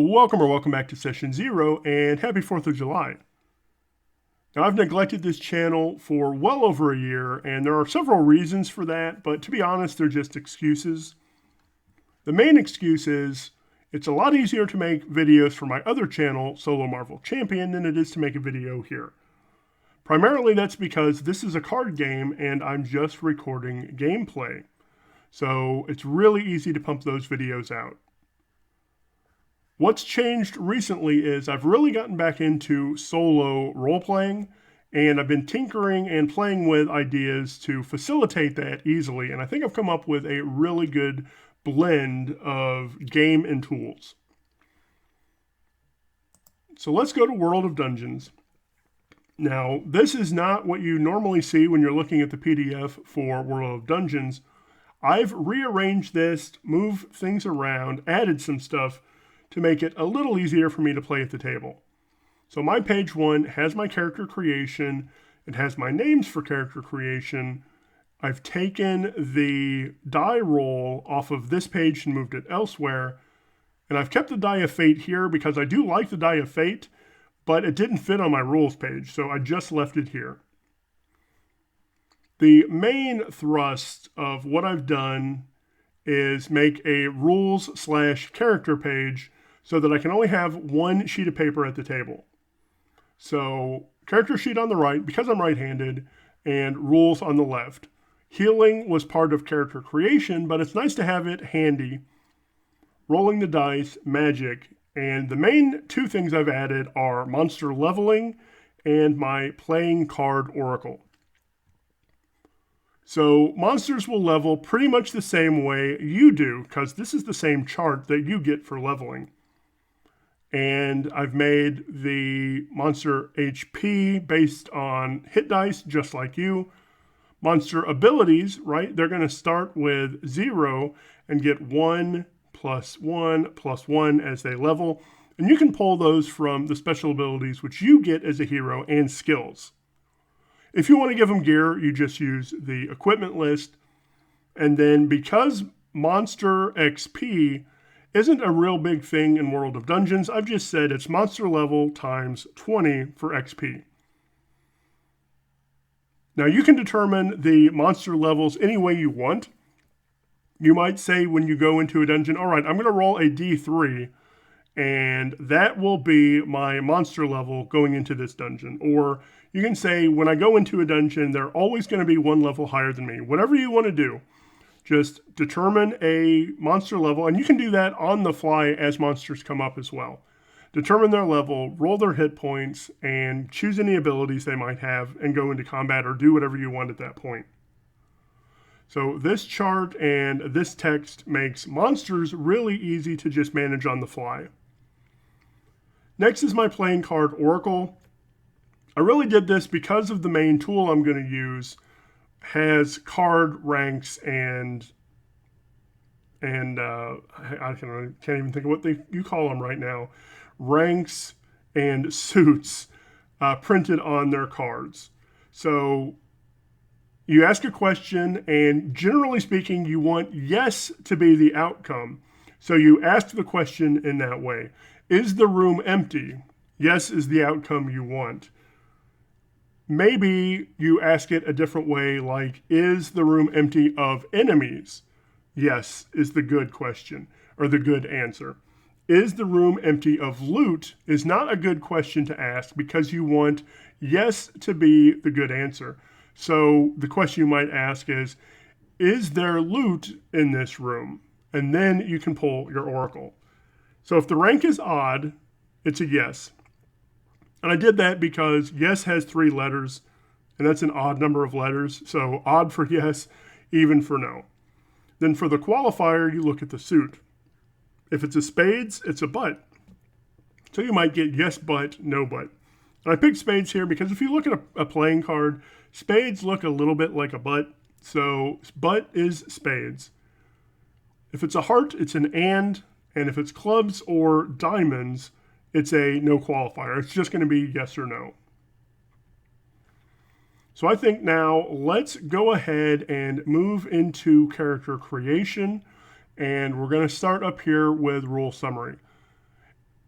Welcome back to Session 0, and happy 4th of July. Now, I've neglected this channel for well over a year, and there are several reasons for that, but to be honest, they're just excuses. The main excuse is, it's a lot easier to make videos for my other channel, Solo Marvel Champion, than it is to make a video here. Primarily, that's because this is a card game, and I'm just recording gameplay. So it's really easy to pump those videos out. What's changed recently is I've really gotten back into solo role-playing, and I've been tinkering and playing with ideas to facilitate that easily, and I think I've come up with a really good blend of game and tools. So let's go to World of Dungeons. Now, this is not what you normally see when you're looking at the PDF for World of Dungeons. I've rearranged this, moved things around, added some stuff to make it a little easier for me to play at the table. So my page 1 has my character creation. It has my names for character creation. I've taken the die roll off of this page and moved it elsewhere. And I've kept the die of fate here because I do like the die of fate, but it didn't fit on my rules page, so I just left it here. The main thrust of what I've done is make a rules/character page so that I can only have one sheet of paper at the table. So character sheet on the right, because I'm right-handed, and rules on the left. Healing was part of character creation, but it's nice to have it handy. Rolling the dice, magic, and the main two things I've added are monster leveling and my playing card oracle. So monsters will level pretty much the same way you do, because this is the same chart that you get for leveling. And I've made the monster HP based on hit dice, just like you. Monster abilities, right? They're going to start with 0 and get 1 plus 1 plus 1 as they level. And you can pull those from the special abilities, which you get as a hero, and skills. If you want to give them gear, you just use the equipment list. And then because monster XP isn't a real big thing in World of Dungeons, I've just said it's monster level times 20 for XP. Now you can determine the monster levels any way you want. You might say when you go into a dungeon, all right, I'm going to roll a D3, and that will be my monster level going into this dungeon. Or you can say when I go into a dungeon, they're always going to be one level higher than me. Whatever you want to do. Just determine a monster level, and you can do that on the fly as monsters come up as well. Determine their level, roll their hit points, and choose any abilities they might have and go into combat or do whatever you want at that point. So this chart and this text makes monsters really easy to just manage on the fly. Next is my playing card oracle. I really did this because of the main tool I'm going to use has card ranks and I can't even think of what you call them right now. Ranks and suits printed on their cards. So you ask a question, and generally speaking, you want yes to be the outcome. So you ask the question in that way. Is the room empty? Yes is the outcome you want. Maybe you ask it a different way, like, is the room empty of enemies? Yes is the good question, or the good answer. Is the room empty of loot is not a good question to ask because you want yes to be the good answer. So the question you might ask is there loot in this room? And then you can pull your oracle. So if the rank is odd, it's a yes. And I did that because yes has 3 letters, and that's an odd number of letters. So odd for yes, even for no. Then for the qualifier, you look at the suit. If it's a spades, it's a but. So you might get yes but, no but. And I picked spades here because if you look at a playing card, spades look a little bit like a but. So but is spades. If it's a heart, it's an and if it's clubs or diamonds, it's a no qualifier. It's just going to be yes or no. So I think now let's go ahead and move into character creation. And we're going to start up here with rule summary.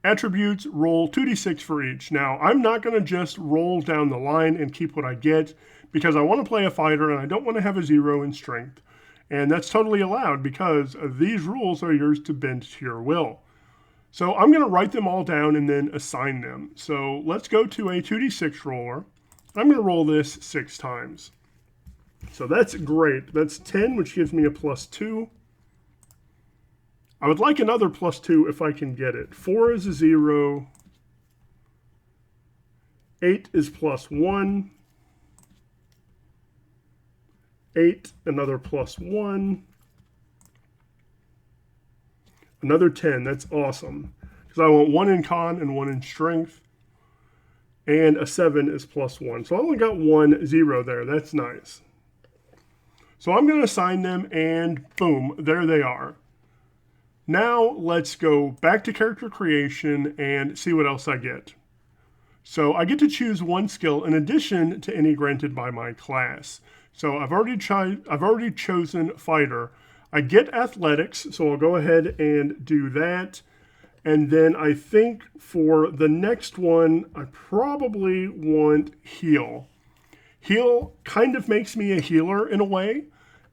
attributes, roll 2d6 for each. Now, I'm not going to just roll down the line and keep what I get because I want to play a fighter and I don't want to have a 0 in strength. And that's totally allowed because these rules are yours to bend to your will. So I'm going to write them all down and then assign them. So let's go to a 2d6 roller. I'm going to roll this 6 times. So that's great. That's 10, which gives me a +2. I would like another +2 if I can get it. 4 is a 0. 8 is +1. 8, another +1. Another 10, that's awesome. Because I want 1 in con and 1 in strength. And a 7 is +1. So I only got 1 0 there, that's nice. So I'm going to assign them and boom, there they are. Now let's go back to character creation and see what else I get. So I get to choose 1 skill in addition to any granted by my class. So I've already chosen fighter. I get athletics, so I'll go ahead and do that. And then I think for the next one, I probably want heal. Heal kind of makes me a healer in a way.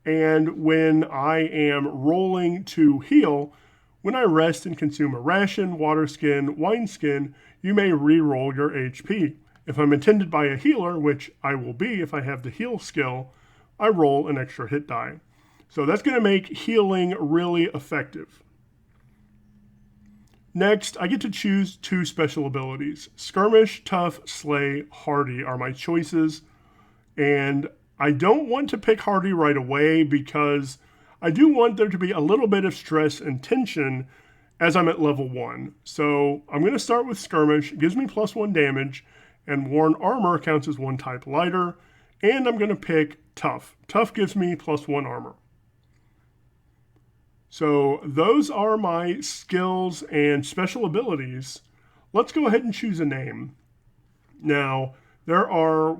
And when I am rolling to heal, when I rest and consume a ration, water skin, wine skin, you may re-roll your HP. If I'm intended by a healer, which I will be if I have the heal skill, I roll an extra hit die. So that's going to make healing really effective. Next, I get to choose 2 special abilities. Skirmish, Tough, Slay, Hardy are my choices. And I don't want to pick Hardy right away because I do want there to be a little bit of stress and tension as I'm at level 1. So I'm going to start with Skirmish. It gives me +1 damage, and Worn Armor counts as 1 type lighter. And I'm going to pick Tough. Tough gives me +1 armor. So those are my skills and special abilities. Let's go ahead and choose a name. Now, there are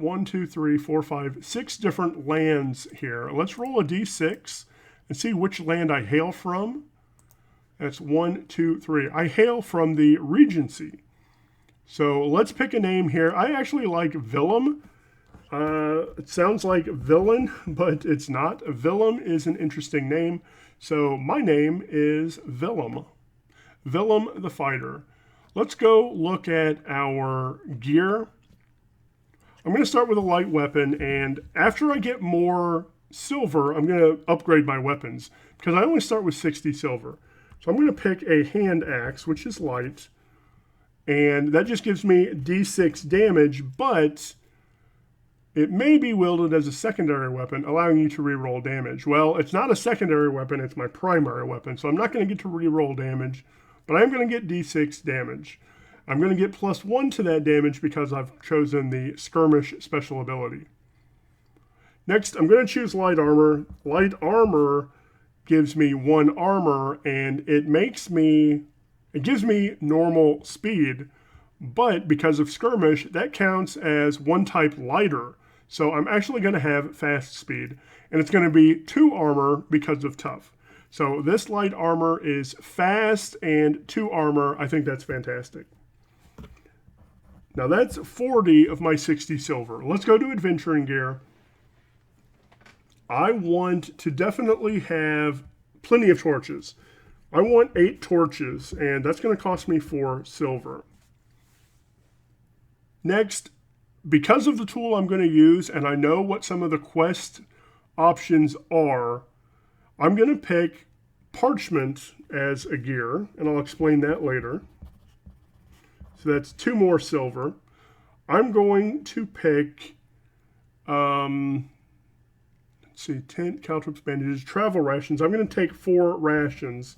6 different lands here. Let's roll a d6 and see which land I hail from. That's 1, 2, 3. I hail from the Regency. So let's pick a name here. I actually like Willem. It sounds like villain, but it's not. Willem is an interesting name. So my name is Willem. Willem the Fighter. Let's go look at our gear. I'm going to start with a light weapon, and after I get more silver, I'm going to upgrade my weapons because I only start with 60 silver. So I'm going to pick a hand axe, which is light, and that just gives me d6 damage, but it may be wielded as a secondary weapon, allowing you to reroll damage. Well, it's not a secondary weapon, it's my primary weapon, so I'm not going to get to reroll damage, but I'm going to get d6 damage. I'm going to get +1 to that damage because I've chosen the Skirmish special ability. Next, I'm going to choose Light Armor. Light Armor gives me 1 armor, and it gives me normal speed, but because of Skirmish, that counts as 1 type lighter. So I'm actually going to have fast speed, and it's going to be 2 armor because of Tough. So this light armor is fast and 2 armor. I think that's fantastic. Now that's 40 of my 60 silver. Let's go to adventuring gear. I want to definitely have plenty of torches. I want 8 torches, and that's going to cost me 4 silver. Next, because of the tool I'm going to use, and I know what some of the quest options are, I'm going to pick parchment as a gear, and I'll explain that later. So that's 2 more silver. I'm going to pick, let's see, tent, caltrops, bandages, travel rations. I'm going to take 4 rations,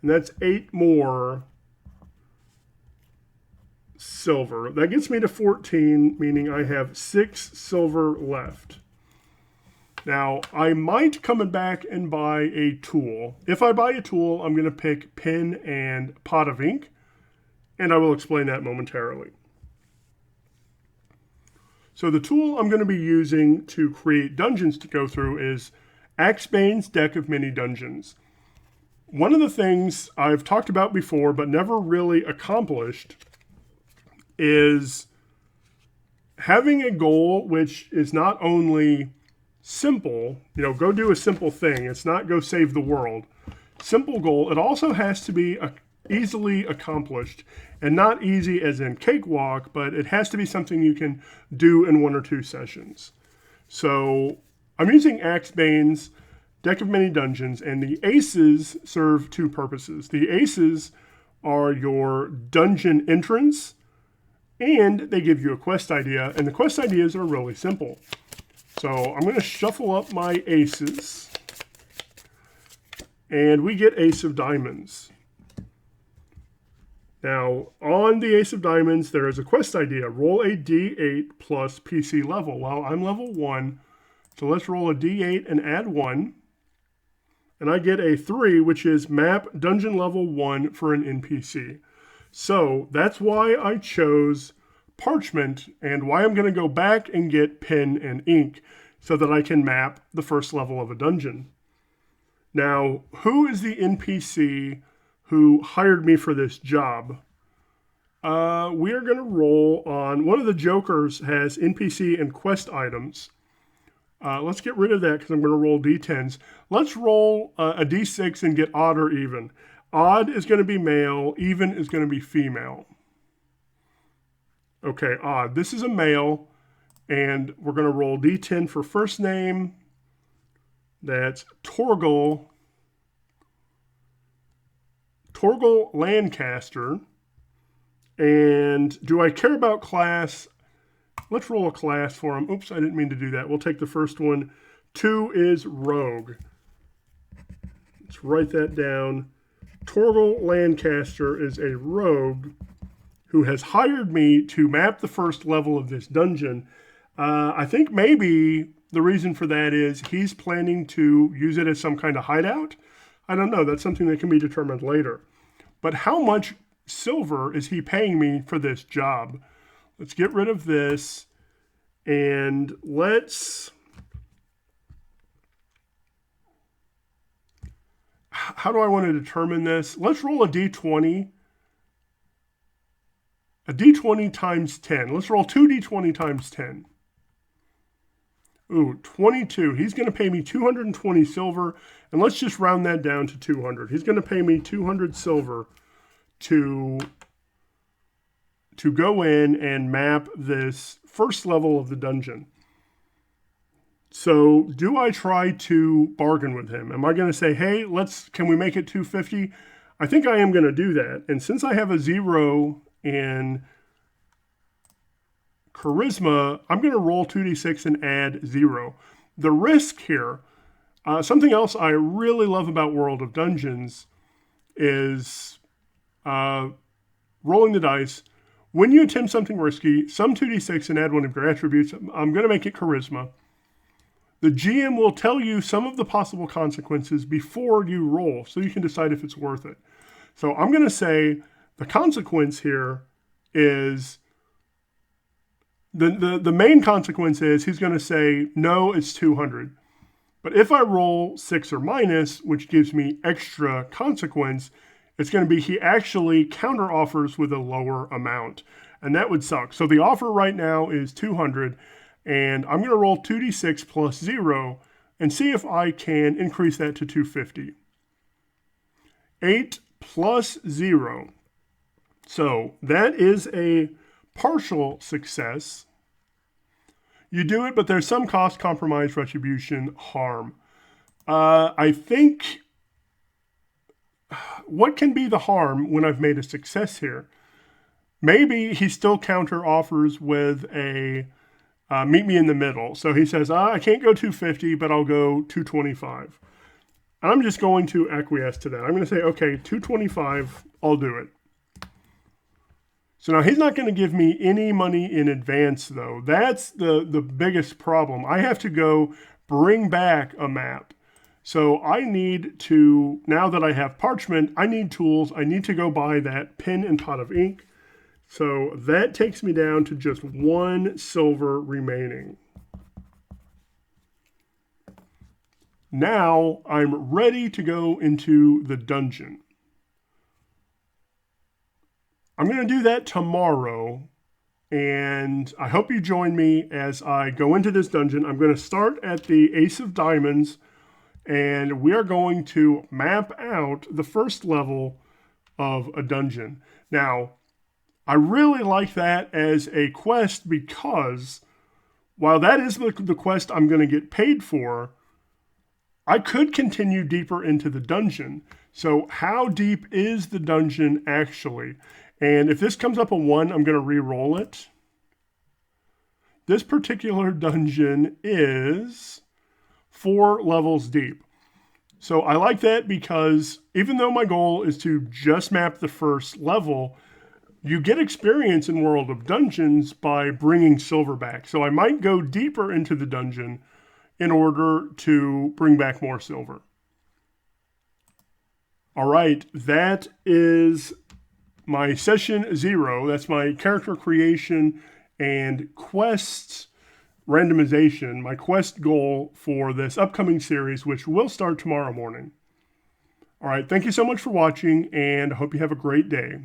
and that's 8 more silver. That gets me to 14, meaning I have 6 silver left. Now, I might come back and buy a tool. If I buy a tool, I'm going to pick pen and pot of ink, and I will explain that momentarily. So the tool I'm going to be using to create dungeons to go through is Axebane's Deck of Many Dungeons. one of the things I've talked about before but never really accomplished is having a goal which is not only simple, go do a simple thing. It's not go save the world. Simple goal. It also has to be easily accomplished, and not easy as in cakewalk, but it has to be something you can do in 1 or 2 sessions. So I'm using Axebane's Deck of Many Dungeons, and the aces serve 2 purposes. The aces are your dungeon entrance, and they give you a quest idea, and the quest ideas are really simple. So I'm going to shuffle up my aces, and we get Ace of Diamonds. Now, on the Ace of Diamonds, there is a quest idea. Roll a D8 plus PC level. Well, I'm level 1, so let's roll a D8 and add 1. And I get a 3, which is map dungeon level 1 for an NPC. So that's why I chose parchment and why I'm going to go back and get pen and ink so that I can map the first level of a dungeon. Now, who is the NPC who hired me for this job? We are going to roll on, one of the jokers has NPC and quest items. Let's get rid of that because I'm going to roll D10s. Let's roll a D6 and get odd or even. Odd is going to be male, even is going to be female. Okay, odd. This is a male, and we're going to roll D10 for first name. That's Torgal Lancaster. And do I care about class? Let's roll a class for him. Oops, I didn't mean to do that. We'll take the first one. 2 is Rogue. Let's write that down. Torgal Lancaster is a rogue who has hired me to map the first level of this dungeon. I think maybe the reason for that is he's planning to use it as some kind of hideout. I don't know. That's something that can be determined later. But how much silver is he paying me for this job? Let's get rid of this, and let's... How do I want to determine this? Let's roll a D20. A D20 times 10. Let's roll 2 D20 times 10. Ooh, 22. He's going to pay me 220 silver, and let's just round that down to 200. He's going to pay me 200 silver to go in and map this first level of the dungeon. So do I try to bargain with him? Am I going to say, hey, can we make it 250? I think I am going to do that. And since I have a 0 in charisma, I'm going to roll 2d6 and add 0. The risk here, something else I really love about World of Dungeons is rolling the dice. When you attempt something risky, sum 2d6 and add 1 of your attributes. I'm going to make it charisma. The GM will tell you some of the possible consequences before you roll, so you can decide if it's worth it. So I'm going to say the consequence here is, the main consequence is he's going to say, no, it's 200. But if I roll 6 or minus, which gives me extra consequence, it's going to be he actually counter offers with a lower amount. And that would suck. So the offer right now is 200. And I'm going to roll 2d6 plus 0 and see if I can increase that to 250. 8 plus 0. So that is a partial success. You do it, but there's some cost, compromise, retribution, harm. I think what can be the harm when I've made a success here? Maybe he still counter offers with a meet me in the middle. So he says, I can't go 250, but I'll go 225. I'm just going to acquiesce to that. I'm going to say, okay, 225, I'll do it. So now he's not going to give me any money in advance, though. That's the biggest problem. I have to go bring back a map. So I need to, now that I have parchment, I need tools. I need to go buy that pen and pot of ink. So that takes me down to just 1 silver remaining. Now I'm ready to go into the dungeon. I'm going to do that tomorrow, and I hope you join me as I go into this dungeon. I'm going to start at the Ace of Diamonds, and we are going to map out the first level of a dungeon. Now, I really like that as a quest because while that is the quest I'm going to get paid for, I could continue deeper into the dungeon. So how deep is the dungeon actually? And if this comes up a 1, I'm going to re-roll it. This particular dungeon is 4 levels deep. So I like that because even though my goal is to just map the first level, you get experience in World of Dungeons by bringing silver back. So I might go deeper into the dungeon in order to bring back more silver. All right, that is my session 0. That's my character creation and quests randomization, my quest goal for this upcoming series, which will start tomorrow morning. All right, thank you so much for watching, and I hope you have a great day.